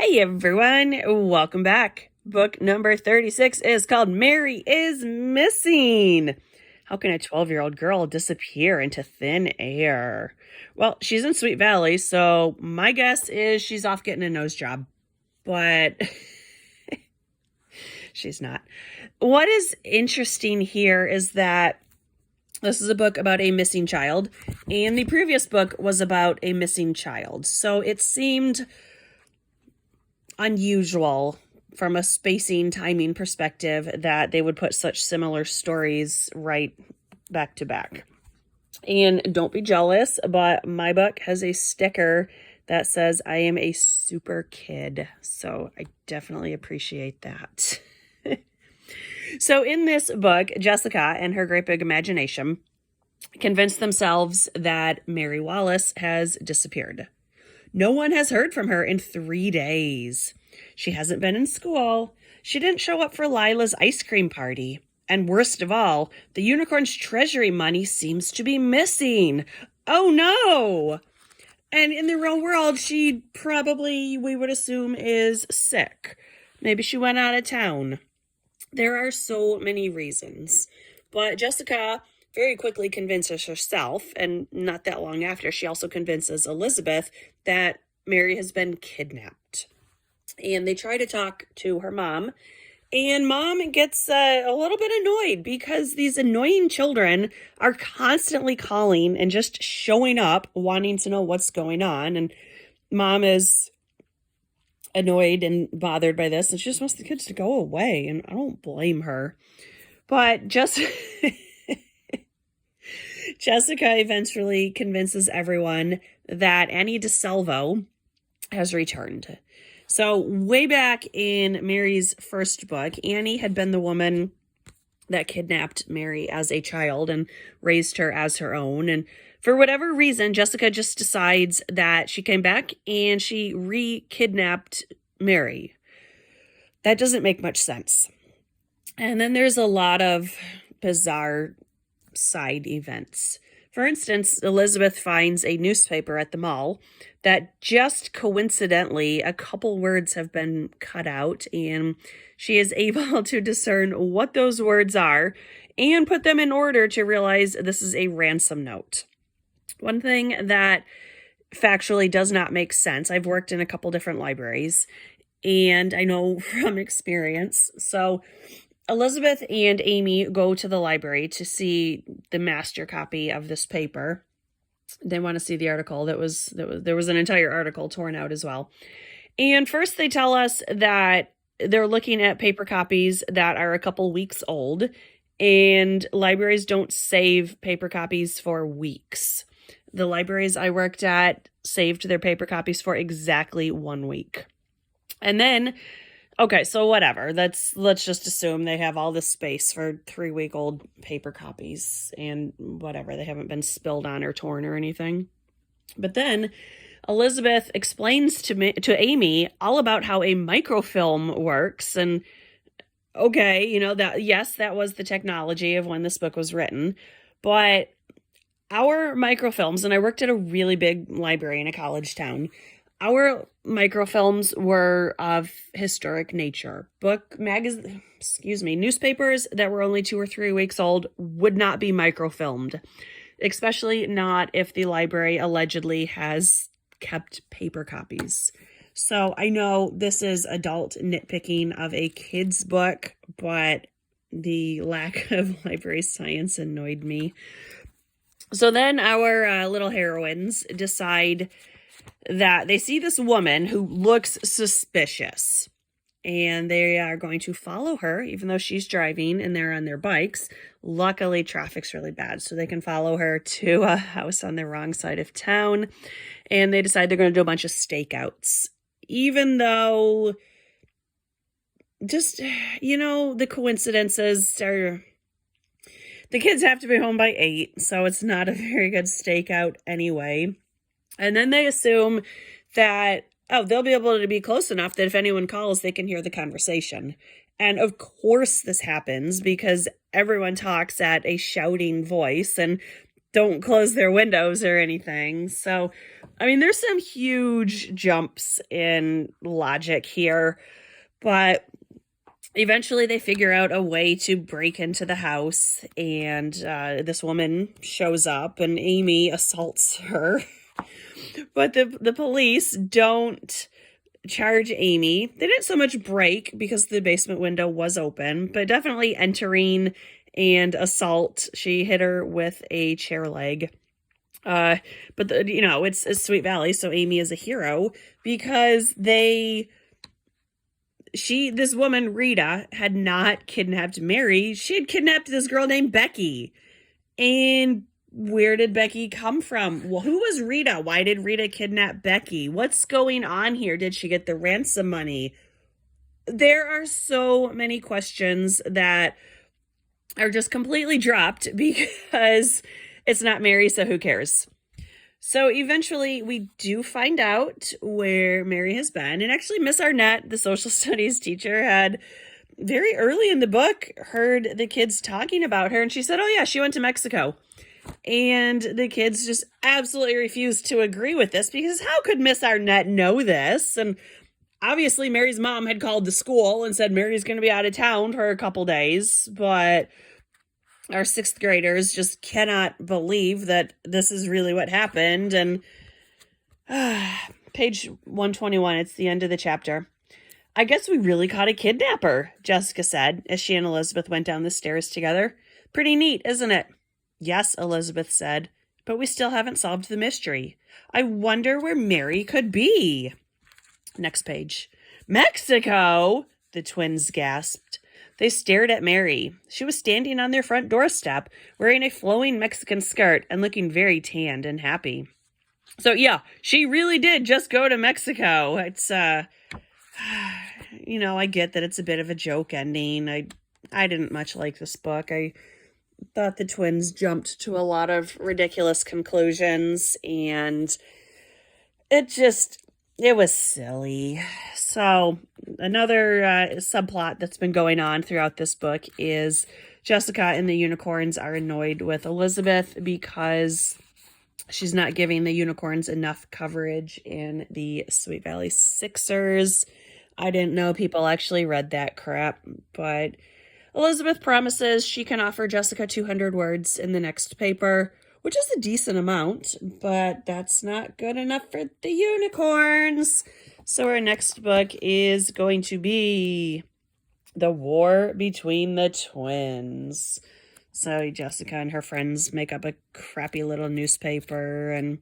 Hey everyone, welcome back. Book number 36 is called Mary is Missing. How can a 12-year-old girl disappear into thin air? Well, she's in Sweet Valley, so my guess is she's off getting a nose job. But she's not. What is interesting here is that this is a book about a missing child, and the previous book was about a missing child. So it seemed unusual from a spacing timing perspective that they would put such similar stories right back to back. And don't be jealous, but my book has a sticker that says I am a super kid. So I definitely appreciate that. So in this book, Jessica and her great big imagination convince themselves that Mary Wallace has disappeared. No one has heard from her in 3 days. She hasn't been in school. She didn't show up for Lila's ice cream party. And worst of all, the unicorn's treasury money seems to be missing. Oh no! And in the real world, she probably, we would assume, is sick. Maybe she went out of town. There are so many reasons. But Jessica very quickly convinces herself, and not that long after, she also convinces Elizabeth that Mary has been kidnapped. And they try to talk to her mom, and mom gets a little bit annoyed because these annoying children are constantly calling and just showing up wanting to know what's going on. And mom is annoyed and bothered by this, and she just wants the kids to go away, and I don't blame her. But Jessica eventually convinces everyone that Annie DeSalvo has returned. So way back in Mary's first book, Annie had been the woman that kidnapped Mary as a child and raised her as her own. And for whatever reason, Jessica just decides that she came back and she re-kidnapped Mary. That doesn't make much sense. And then there's a lot of bizarre side events. For instance, Elizabeth finds a newspaper at the mall that just coincidentally a couple words have been cut out, and she is able to discern what those words are and put them in order to realize this is a ransom note. One thing that factually does not make sense, I've worked in a couple different libraries, and I know from experience. So Elizabeth and Amy go to the library to see the master copy of this paper. They want to see the article there was an entire article torn out as well. And first they tell us that they're looking at paper copies that are a couple weeks old, and libraries don't save paper copies for weeks. The libraries I worked at saved their paper copies for exactly 1 week. And then okay, so whatever. Let's just assume they have all this space for 3-week-old paper copies and whatever. They haven't been spilled on or torn or anything. But then Elizabeth explains to Amy all about how a microfilm works. And okay, that was the technology of when this book was written. But our microfilms, and I worked at a really big library in a college town, our microfilms were of historic nature. Newspapers that were only 2 or 3 weeks old would not be microfilmed, especially not if the library allegedly has kept paper copies. So I know this is adult nitpicking of a kid's book, but the lack of library science annoyed me. So then our little heroines decide that they see this woman who looks suspicious, and they are going to follow her even though she's driving and they're on their bikes. Luckily, traffic's really bad, so they can follow her to a house on the wrong side of town, and they decide they're going to do a bunch of stakeouts, even though just, the coincidences are, the kids have to be home by 8, so it's not a very good stakeout anyway. And then they assume that, they'll be able to be close enough that if anyone calls, they can hear the conversation. And of course this happens because everyone talks at a shouting voice, and don't close their windows or anything. So, I mean, there's some huge jumps in logic here, but eventually they figure out a way to break into the house, and this woman shows up and Amy assaults her. But the police don't charge Amy. They didn't so much break because the basement window was open, but definitely entering and assault. She hit her with a chair leg. But it's Sweet Valley, so Amy is a hero because this woman, Rita, had not kidnapped Mary. She had kidnapped this girl named Becky. And where did Becky come from? Well, who was Rita? Why did Rita kidnap Becky? What's going on here? Did she get the ransom money? There are so many questions that are just completely dropped because it's not Mary, so who cares? So eventually we do find out where Mary has been. And actually Miss Arnett, the social studies teacher, had very early in the book heard the kids talking about her. And she said, oh yeah, she went to Mexico. And the kids just absolutely refused to agree with this because how could Miss Arnett know this? And obviously Mary's mom had called the school and said Mary's going to be out of town for a couple days. But our sixth graders just cannot believe that this is really what happened. And page 121, it's the end of the chapter. I guess we really caught a kidnapper, Jessica said as she and Elizabeth went down the stairs together. Pretty neat, isn't it? Yes, Elizabeth said, but we still haven't solved the mystery. I wonder where Mary could be. Next page. Mexico, the twins gasped. They stared at Mary. She was standing on their front doorstep, wearing a flowing Mexican skirt and looking very tanned and happy. So yeah, she really did just go to Mexico. It's, I get that it's a bit of a joke ending. I didn't much like this book. I thought the twins jumped to a lot of ridiculous conclusions, and it was silly. So another subplot that's been going on throughout this book is Jessica and the unicorns are annoyed with Elizabeth because she's not giving the unicorns enough coverage in the Sweet Valley Sixers. I didn't know people actually read that crap, but Elizabeth promises she can offer Jessica 200 words in the next paper, which is a decent amount, but that's not good enough for the unicorns. So our next book is going to be The War Between the Twins. So Jessica and her friends make up a crappy little newspaper, and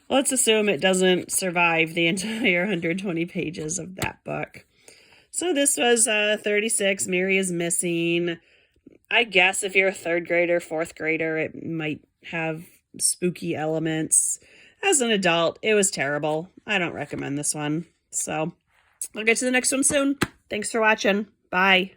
let's assume it doesn't survive the entire 120 pages of that book. So this was 36. Mary is missing. I guess if you're a third grader, fourth grader, it might have spooky elements. As an adult, it was terrible. I don't recommend this one. So I'll get to the next one soon. Thanks for watching. Bye.